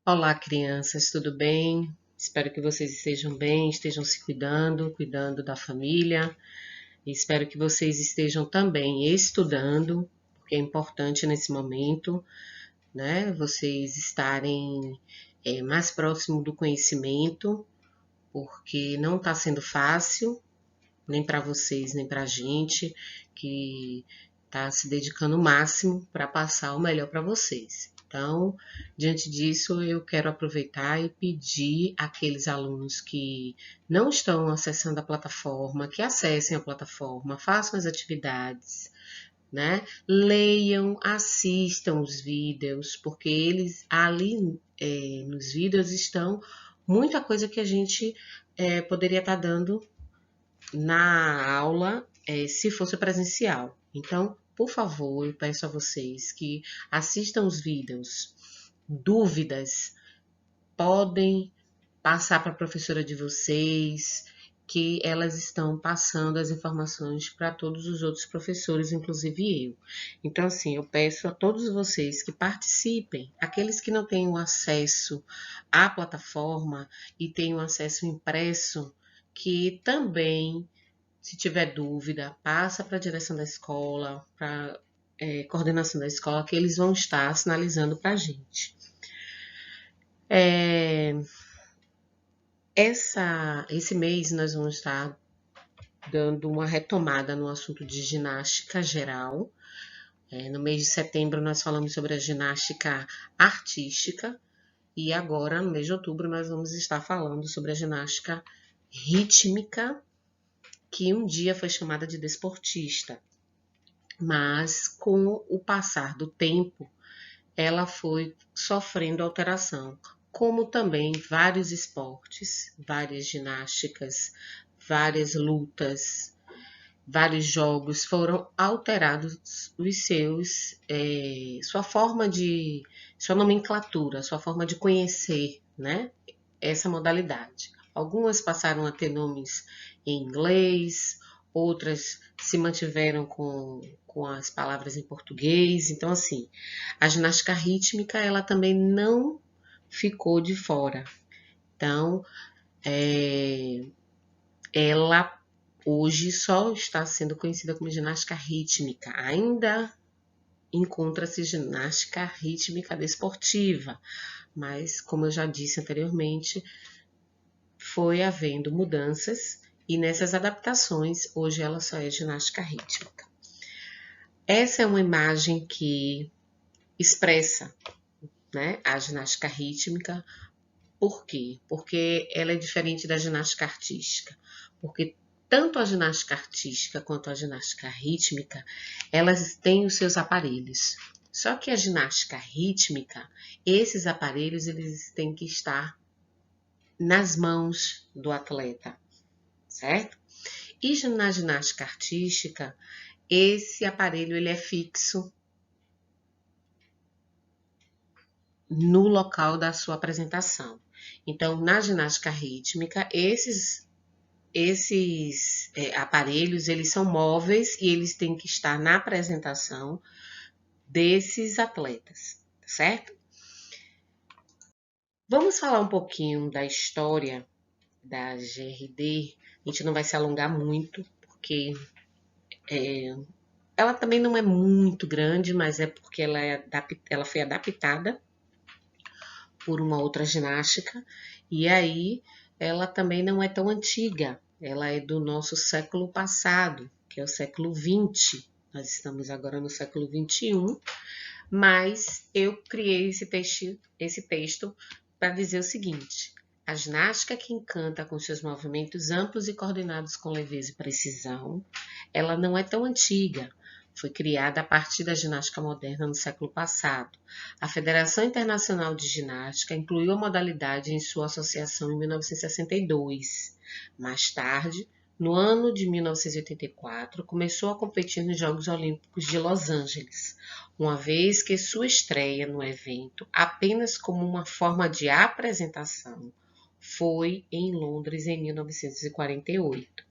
Olá, crianças, tudo bem? Espero que vocês estejam bem, estejam se cuidando da família. E espero que vocês estejam também estudando, porque é importante nesse momento, né? Vocês estarem mais próximo do conhecimento, porque não está sendo fácil, nem para vocês, nem para a gente, que está se dedicando o máximo para passar o melhor para vocês. Então, diante disso, eu quero aproveitar e pedir àqueles alunos que não estão acessando a plataforma, que acessem a plataforma, façam as atividades, né? Leiam, assistam os vídeos, porque eles ali nos vídeos estão muita coisa que a gente poderia estar dando na aula se fosse presencial. Então, por favor, eu peço a vocês que assistam os vídeos. Dúvidas podem passar para a professora de vocês, que elas estão passando as informações para todos os outros professores, inclusive eu. Então, assim, eu peço a todos vocês que participem, aqueles que não têm o acesso à plataforma e têm o acesso impresso, que também, se tiver dúvida, passa para a direção da escola, para a coordenação da escola, que eles vão estar sinalizando para a gente. Esse mês nós vamos estar dando uma retomada no assunto de ginástica geral. No mês de setembro nós falamos sobre a ginástica artística e agora, no mês de outubro, nós vamos estar falando sobre a ginástica rítmica, que um dia foi chamada de desportista, mas com o passar do tempo, ela foi sofrendo alteração, como também vários esportes, várias ginásticas, várias lutas, vários jogos foram alterados sua nomenclatura, sua forma de conhecer, né? Essa modalidade. Algumas passaram a ter nomes em inglês, outras se mantiveram com as palavras em português. Então, assim, a ginástica rítmica, ela também não ficou de fora. Então, ela hoje só está sendo conhecida como ginástica rítmica. Ainda encontra-se ginástica rítmica desportiva, mas, como eu já disse anteriormente, foi havendo mudanças e nessas adaptações, hoje ela só é ginástica rítmica. Essa é uma imagem que expressa, né, a ginástica rítmica. Por quê? Porque ela é diferente da ginástica artística. Porque tanto a ginástica artística quanto a ginástica rítmica, elas têm os seus aparelhos. Só que a ginástica rítmica, esses aparelhos, eles têm que estar nas mãos do atleta, certo? E na ginástica artística, esse aparelho ele é fixo no local da sua apresentação. Então, na ginástica rítmica, esses aparelhos, eles são móveis e eles têm que estar na apresentação desses atletas, certo? Vamos falar um pouquinho da história da GRD. A gente não vai se alongar muito, porque ela também não é muito grande, mas é porque ela foi adaptada por uma outra ginástica, e aí ela também não é tão antiga, ela é do nosso século passado, que é o século XX. Nós estamos agora no século XXI, mas eu criei esse texto para dizer o seguinte: a ginástica que encanta com seus movimentos amplos e coordenados com leveza e precisão, ela não é tão antiga. Foi criada a partir da ginástica moderna no século passado. A Federação Internacional de Ginástica incluiu a modalidade em sua associação em 1962. Mais tarde, no ano de 1984, começou a competir nos Jogos Olímpicos de Los Angeles, uma vez que sua estreia no evento, apenas como uma forma de apresentação, foi em Londres em 1948.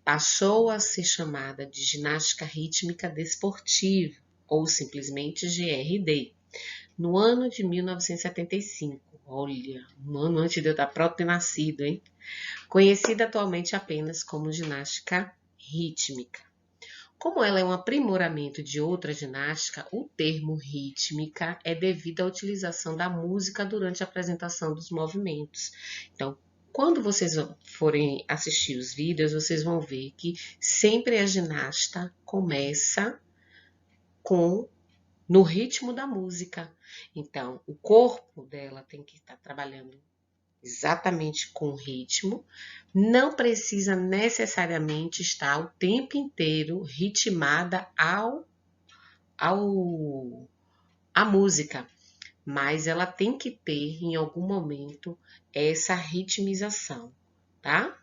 Passou a ser chamada de ginástica rítmica desportiva, ou simplesmente GRD, no ano de 1975. Olha, um ano antes de eu estar pronto ter nascido, hein? Conhecida atualmente apenas como ginástica rítmica. Como ela é um aprimoramento de outra ginástica, o termo rítmica é devido à utilização da música durante a apresentação dos movimentos. Então, quando vocês forem assistir os vídeos, vocês vão ver que sempre a ginasta começa no ritmo da música. Então, o corpo dela tem que estar trabalhando exatamente com o ritmo, não precisa necessariamente estar o tempo inteiro ritmada à música, mas ela tem que ter em algum momento essa ritmização, tá?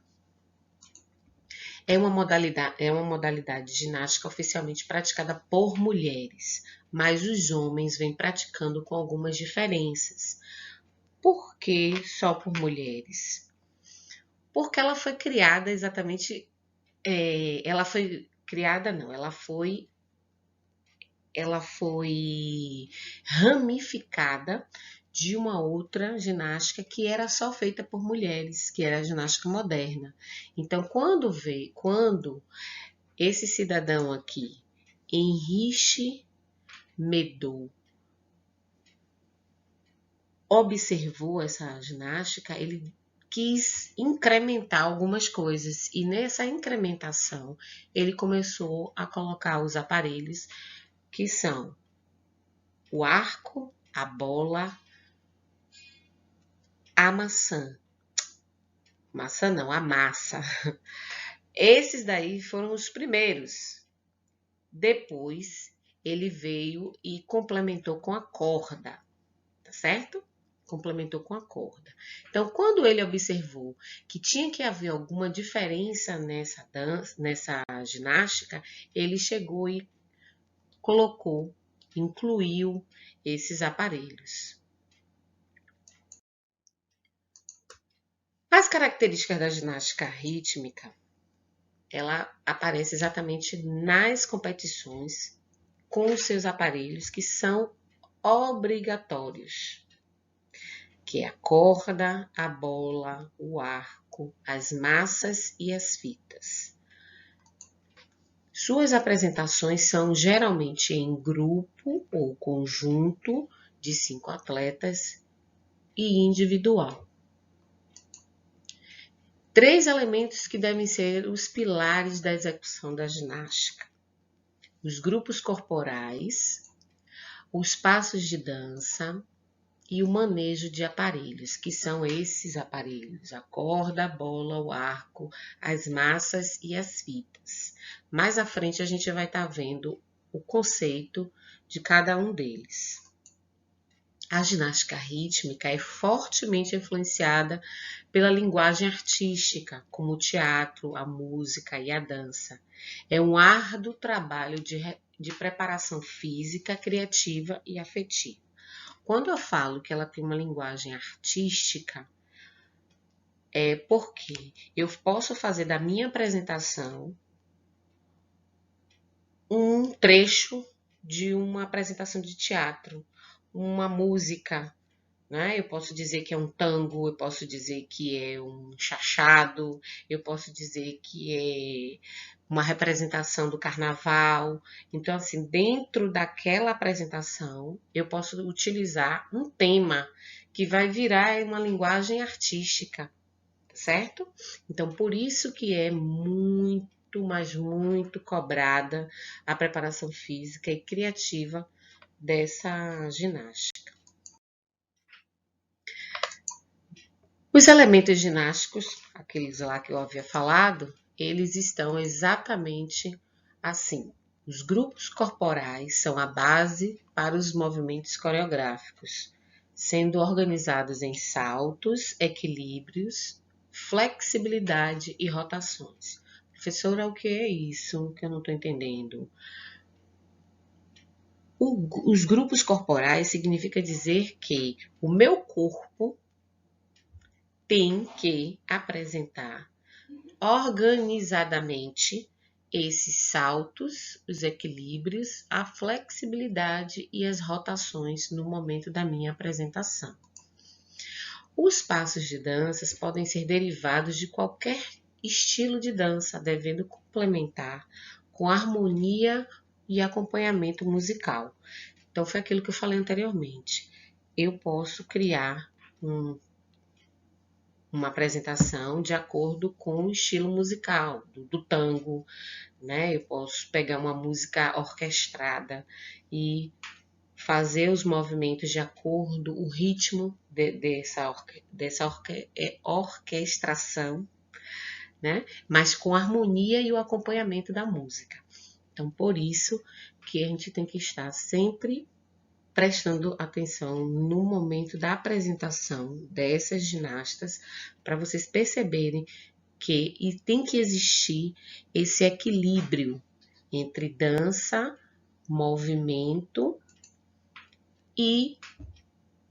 É uma modalidade de ginástica oficialmente praticada por mulheres, mas os homens vêm praticando com algumas diferenças. Por que só por mulheres? Porque ela foi criada exatamente. Ela foi criada, não, ela foi ramificada de uma outra ginástica que era só feita por mulheres, que era a ginástica moderna. Então, quando esse cidadão aqui, Heinrich Meadow, observou essa ginástica, ele quis incrementar algumas coisas e nessa incrementação ele começou a colocar os aparelhos que são o arco, a bola, a maçã. Maçã não, a massa. Esses daí foram os primeiros. Depois ele veio e complementou com a corda, tá certo? Complementou com a corda. Então, quando ele observou que tinha que haver alguma diferença nessa ginástica, ele chegou e incluiu esses aparelhos. As características da ginástica rítmica, ela aparece exatamente nas competições com os seus aparelhos que são obrigatórios, que é a corda, a bola, o arco, as massas e as fitas. Suas apresentações são geralmente em grupo ou conjunto de 5 atletas e individual. 3 elementos que devem ser os pilares da execução da ginástica: os grupos corporais, os passos de dança e o manejo de aparelhos, que são esses aparelhos: a corda, a bola, o arco, as massas e as fitas. Mais à frente a gente vai estar vendo o conceito de cada um deles. A ginástica rítmica é fortemente influenciada pela linguagem artística, como o teatro, a música e a dança. É um árduo trabalho de preparação física, criativa e afetiva. Quando eu falo que ela tem uma linguagem artística, é porque eu posso fazer da minha apresentação um trecho de uma apresentação de teatro, uma música, né? Eu posso dizer que é um tango, eu posso dizer que é um chachado, eu posso dizer que é uma representação do carnaval. Então, assim, dentro daquela apresentação, eu posso utilizar um tema que vai virar uma linguagem artística, certo? Então, por isso que é muito, mas muito cobrada a preparação física e criativa dessa ginástica. Os elementos ginásticos, aqueles lá que eu havia falado, eles estão exatamente assim. Os grupos corporais são a base para os movimentos coreográficos, sendo organizados em saltos, equilíbrios, flexibilidade e rotações. Professora, o que é isso que eu não estou entendendo? Os grupos corporais significa dizer que o meu corpo tem que apresentar organizadamente esses saltos, os equilíbrios, a flexibilidade e as rotações no momento da minha apresentação. Os passos de danças podem ser derivados de qualquer estilo de dança, devendo complementar com harmonia e acompanhamento musical. Então, foi aquilo que eu falei anteriormente. Eu posso criar uma apresentação de acordo com o estilo musical, do tango, né? Eu posso pegar uma música orquestrada e fazer os movimentos de acordo, o ritmo dessa orquestração, né? Mas com a harmonia e o acompanhamento da música. Então, por isso que a gente tem que estar sempre prestando atenção no momento da apresentação dessas ginastas, para vocês perceberem que tem que existir esse equilíbrio entre dança, movimento e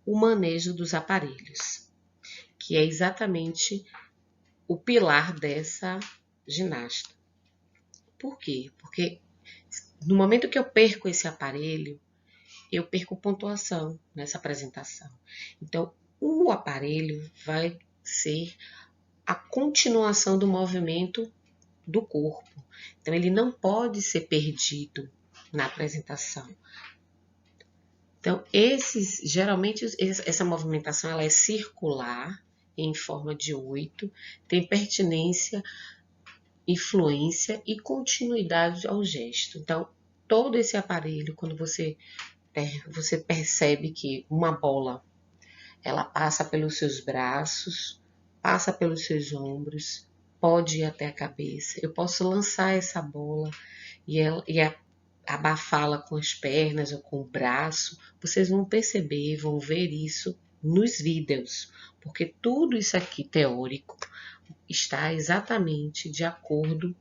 o manejo dos aparelhos, que é exatamente o pilar dessa ginasta. Por quê? Porque no momento que eu perco esse aparelho, eu perco pontuação nessa apresentação. Então, o aparelho vai ser a continuação do movimento do corpo. Então, ele não pode ser perdido na apresentação. Então, geralmente, essa movimentação ela é circular, em forma de 8, tem pertinência, influência e continuidade ao gesto. Então, todo esse aparelho, quando você percebe que uma bola, ela passa pelos seus braços, passa pelos seus ombros, pode ir até a cabeça. Eu posso lançar essa bola e abafá-la com as pernas ou com o braço. Vocês vão perceber, vão ver isso nos vídeos, porque tudo isso aqui teórico está exatamente de acordo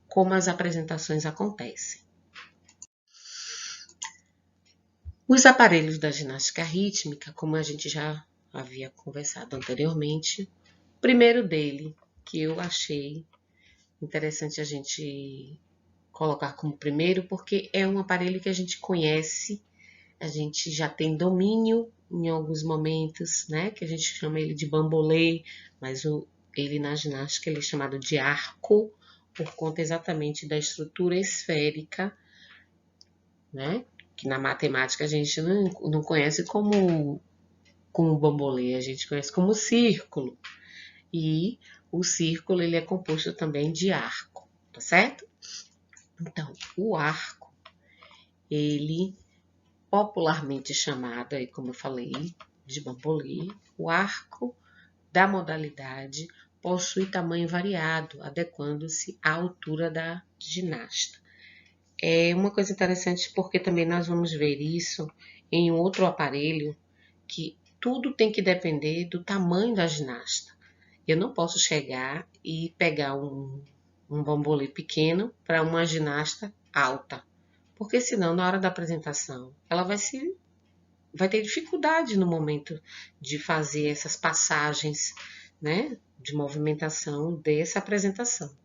com como as apresentações acontecem. Os aparelhos da ginástica rítmica, como a gente já havia conversado anteriormente, o primeiro dele, que eu achei interessante a gente colocar como primeiro, porque é um aparelho que a gente conhece, a gente já tem domínio em alguns momentos, né? Que a gente chama ele de bambolê, mas ele na ginástica ele é chamado de arco, por conta exatamente da estrutura esférica, né? Que na matemática a gente não conhece como bambolê, a gente conhece como círculo. E o círculo ele é composto também de arco, tá certo? Então, o arco, ele popularmente chamado, aí como eu falei, de bambolê, o arco da modalidade possui tamanho variado, adequando-se à altura da ginasta. É uma coisa interessante porque também nós vamos ver isso em outro aparelho, que tudo tem que depender do tamanho da ginasta. Eu não posso chegar e pegar um bambolê pequeno para uma ginasta alta, porque senão na hora da apresentação ela vai ter dificuldade no momento de fazer essas passagens, né, de movimentação dessa apresentação.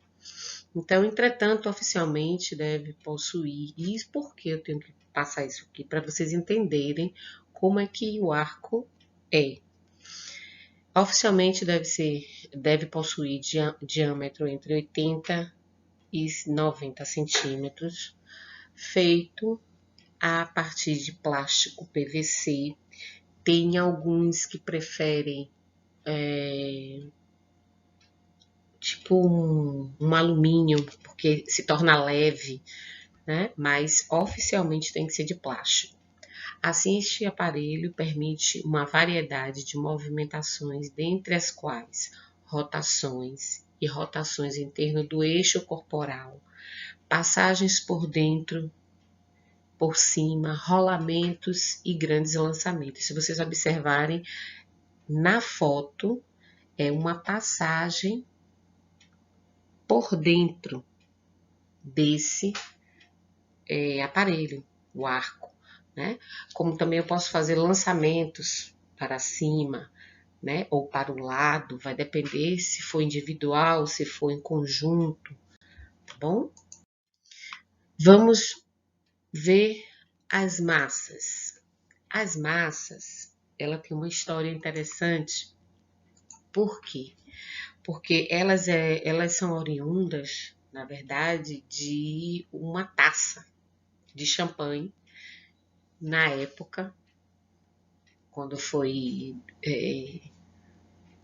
Então, entretanto, oficialmente deve possuir, e por que eu tenho que passar isso aqui? Para vocês entenderem como é que o arco é. Oficialmente deve possuir diâmetro entre 80 e 90 centímetros, feito a partir de plástico PVC. Tem alguns que preferem tipo um alumínio, porque se torna leve, né? Mas oficialmente tem que ser de plástico. Assim, este aparelho permite uma variedade de movimentações, dentre as quais rotações e rotações em torno do eixo corporal, passagens por dentro, por cima, rolamentos e grandes lançamentos. Se vocês observarem na foto, é uma passagem por dentro desse aparelho, o arco, né? Como também eu posso fazer lançamentos para cima, né? Ou para o lado, vai depender se for individual, se for em conjunto, tá bom? Vamos ver as massas. As massas, ela tem uma história interessante. Por quê? Porque elas são oriundas, na verdade, de uma taça de champanhe na época, quando foi,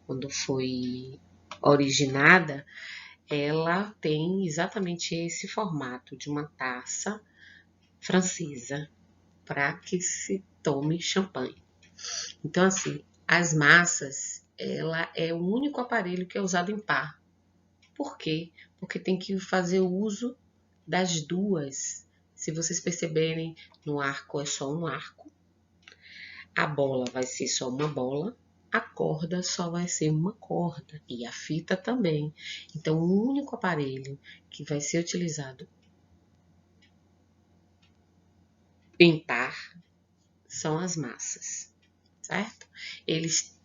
quando foi originada, ela tem exatamente esse formato de uma taça francesa para que se tome champanhe. Então, assim, as massas, ela é o único aparelho que é usado em par. Por quê? Porque tem que fazer uso das duas. Se vocês perceberem, no arco é só um arco, a bola vai ser só uma bola, a corda só vai ser uma corda e a fita também. Então, o único aparelho que vai ser utilizado em par são as massas, certo? Eles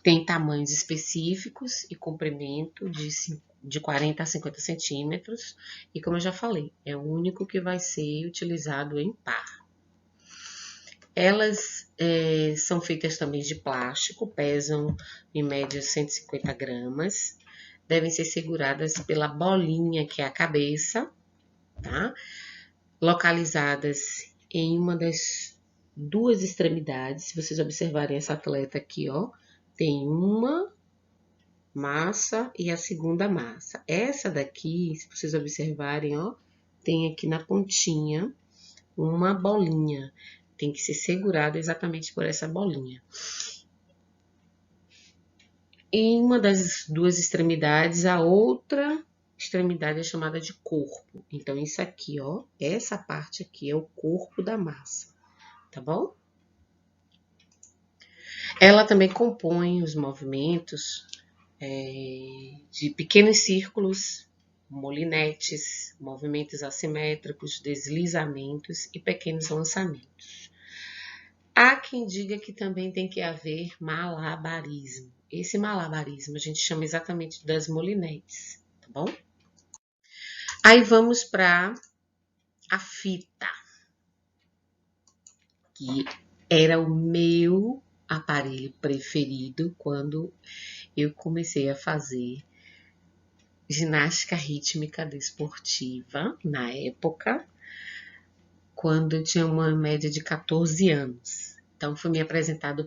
têm tamanhos específicos e comprimento de 40 a 50 centímetros. E como eu já falei, é o único que vai ser utilizado em par. Elas são feitas também de plástico, pesam em média 150 gramas. Devem ser seguradas pela bolinha, que é a cabeça, tá? Localizadas em uma das duas extremidades. Se vocês observarem essa atleta aqui, ó, tem uma massa e a segunda massa. Essa daqui, se vocês observarem, ó, tem aqui na pontinha uma bolinha. Tem que ser segurado exatamente por essa bolinha. Em uma das duas extremidades, a outra extremidade é chamada de corpo. Então, isso aqui, ó, essa parte aqui é o corpo da massa, tá bom? Ela também compõe os movimentos de pequenos círculos, molinetes, movimentos assimétricos, deslizamentos e pequenos lançamentos. Há quem diga que também tem que haver malabarismo. Esse malabarismo a gente chama exatamente das molinetes, tá bom? Aí vamos para a fita, que era o meu aparelho preferido quando eu comecei a fazer ginástica rítmica desportiva, na época, quando eu tinha uma média de 14 anos. Então, foi me apresentado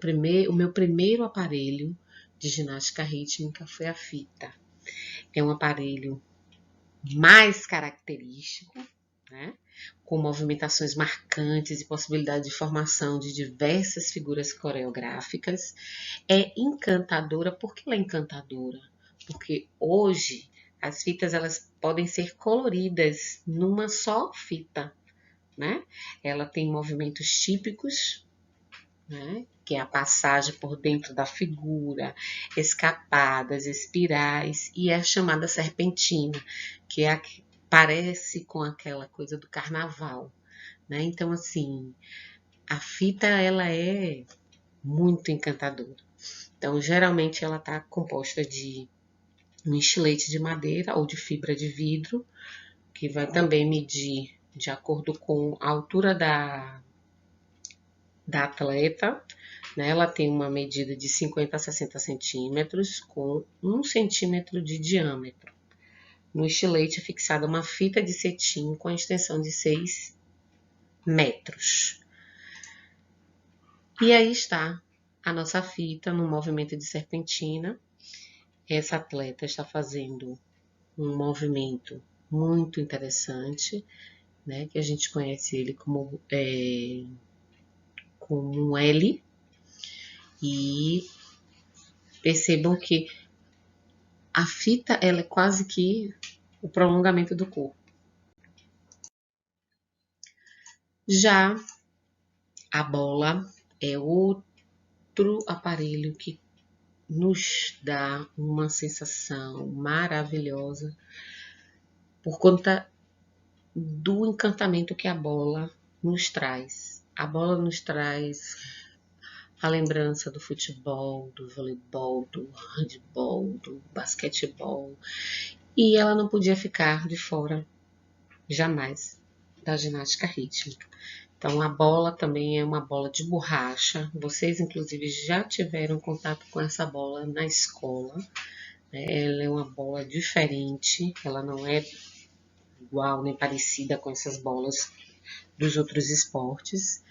o meu primeiro aparelho de ginástica rítmica foi a fita. É um aparelho mais característico, né? Com movimentações marcantes e possibilidade de formação de diversas figuras coreográficas. É encantadora. Por que ela é encantadora? Porque hoje as fitas elas podem ser coloridas numa só fita, né? Ela tem movimentos típicos, né? Que é a passagem por dentro da figura, escapadas, espirais e a chamada serpentina, que é a que parece com aquela coisa do carnaval, né? Então, assim, a fita ela é muito encantadora. Então, geralmente ela está composta de um estilete de madeira ou de fibra de vidro, que vai também medir de acordo com a altura da atleta, né? Ela tem uma medida de 50 a 60 centímetros com 1 centímetro de diâmetro. No estilete é fixada uma fita de cetim com a extensão de 6 metros. E aí está a nossa fita no movimento de serpentina. Essa atleta está fazendo um movimento muito interessante, né? Que a gente conhece ele como um L. E percebam que a fita ela é quase que o prolongamento do corpo. Já a bola é outro aparelho que nos dá uma sensação maravilhosa por conta do encantamento que a bola nos traz. A bola nos traz a lembrança do futebol, do voleibol, do handebol, do basquetebol. E ela não podia ficar de fora, jamais. da ginástica rítmica. Então, a bola também é uma bola de borracha. Vocês, inclusive, já tiveram contato com essa bola na escola. Ela é uma bola diferente, ela não é igual nem parecida com essas bolas dos outros esportes.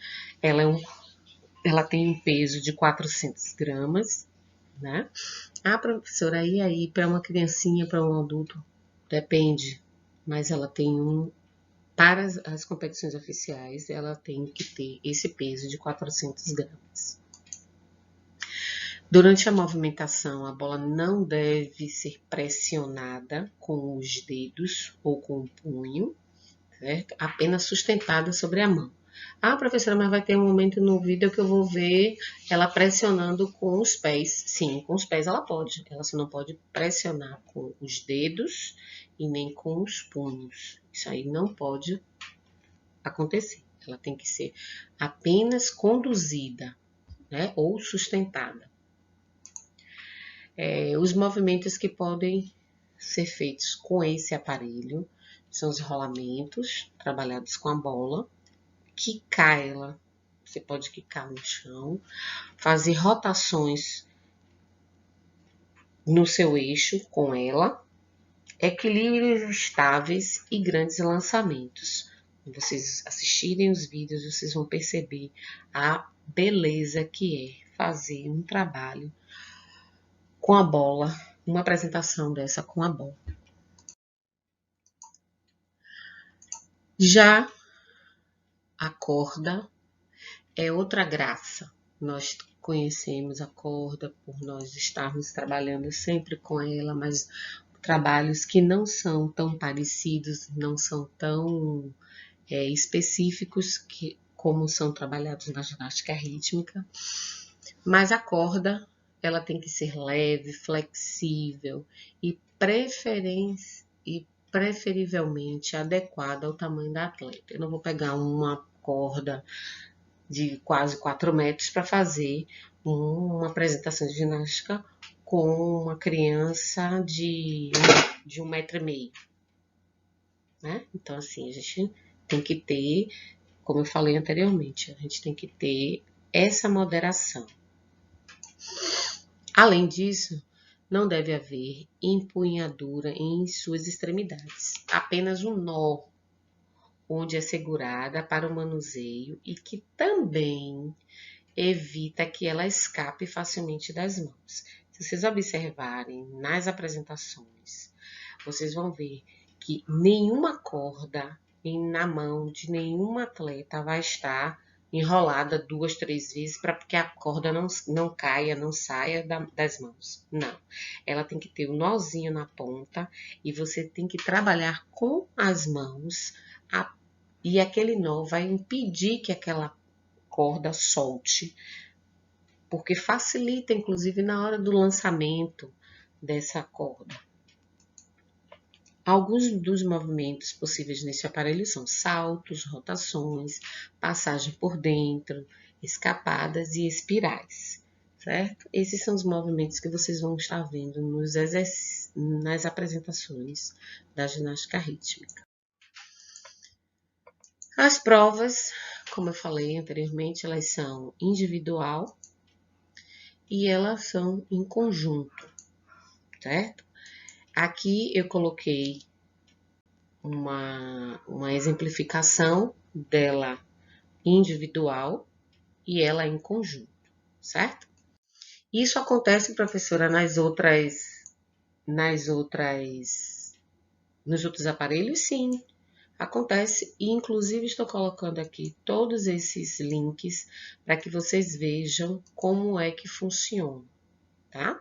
Ela tem um peso de 400 gramas, né? Ah, professora, e aí para uma criancinha, para um adulto? Depende, mas ela tem para as competições oficiais, ela tem que ter esse peso de 400 gramas. Durante a movimentação, a bola não deve ser pressionada com os dedos ou com o punho, certo? Apenas sustentada sobre a mão. Ah, professora, mas vai ter um momento no vídeo que eu vou ver ela pressionando com os pés. Sim, com os pés ela pode. Ela só não pode pressionar com os dedos e nem com os punhos. Isso aí não pode acontecer. Ela tem que ser apenas conduzida, né? Ou sustentada. Os movimentos que podem ser feitos com esse aparelho são os rolamentos, trabalhados com a bola, quicar ela, você pode quicar no chão, fazer rotações no seu eixo com ela, equilíbrios estáveis e grandes lançamentos. Quando vocês assistirem os vídeos, vocês vão perceber a beleza que é fazer um trabalho com a bola, uma apresentação dessa com a bola. Já a corda é outra graça. Nós conhecemos a corda por nós estarmos trabalhando sempre com ela, mas trabalhos que não são tão parecidos, não são tão específicos como são trabalhados na ginástica rítmica. Mas a corda, ela tem que ser leve, flexível e preferivelmente adequada ao tamanho da atleta. Eu não vou pegar uma corda de quase 4 metros para fazer uma apresentação de ginástica com uma criança de 1,5 metro. Né? Então, assim, a gente tem que ter, como eu falei anteriormente, a gente tem que ter essa moderação. Além disso, não deve haver empunhadura em suas extremidades, apenas um nó onde é segurada para o manuseio e que também evita que ela escape facilmente das mãos. Se vocês observarem nas apresentações, vocês vão ver que nenhuma corda na mão de nenhum atleta vai estar enrolada 2, 3 vezes para que a corda não caia, não saia das mãos. Não. Ela tem que ter um nozinho na ponta e você tem que trabalhar com as mãos e aquele nó vai impedir que aquela corda solte, porque facilita, inclusive, na hora do lançamento dessa corda. Alguns dos movimentos possíveis nesse aparelho são saltos, rotações, passagem por dentro, escapadas e espirais, certo? Esses são os movimentos que vocês vão estar vendo nas apresentações da ginástica rítmica. As provas, como eu falei anteriormente, elas são individual e elas são em conjunto, certo? Aqui eu coloquei uma exemplificação dela individual e ela em conjunto, certo? Isso acontece, professora, nos outros aparelhos? Sim, acontece, e inclusive estou colocando aqui todos esses links para que vocês vejam como é que funciona, tá?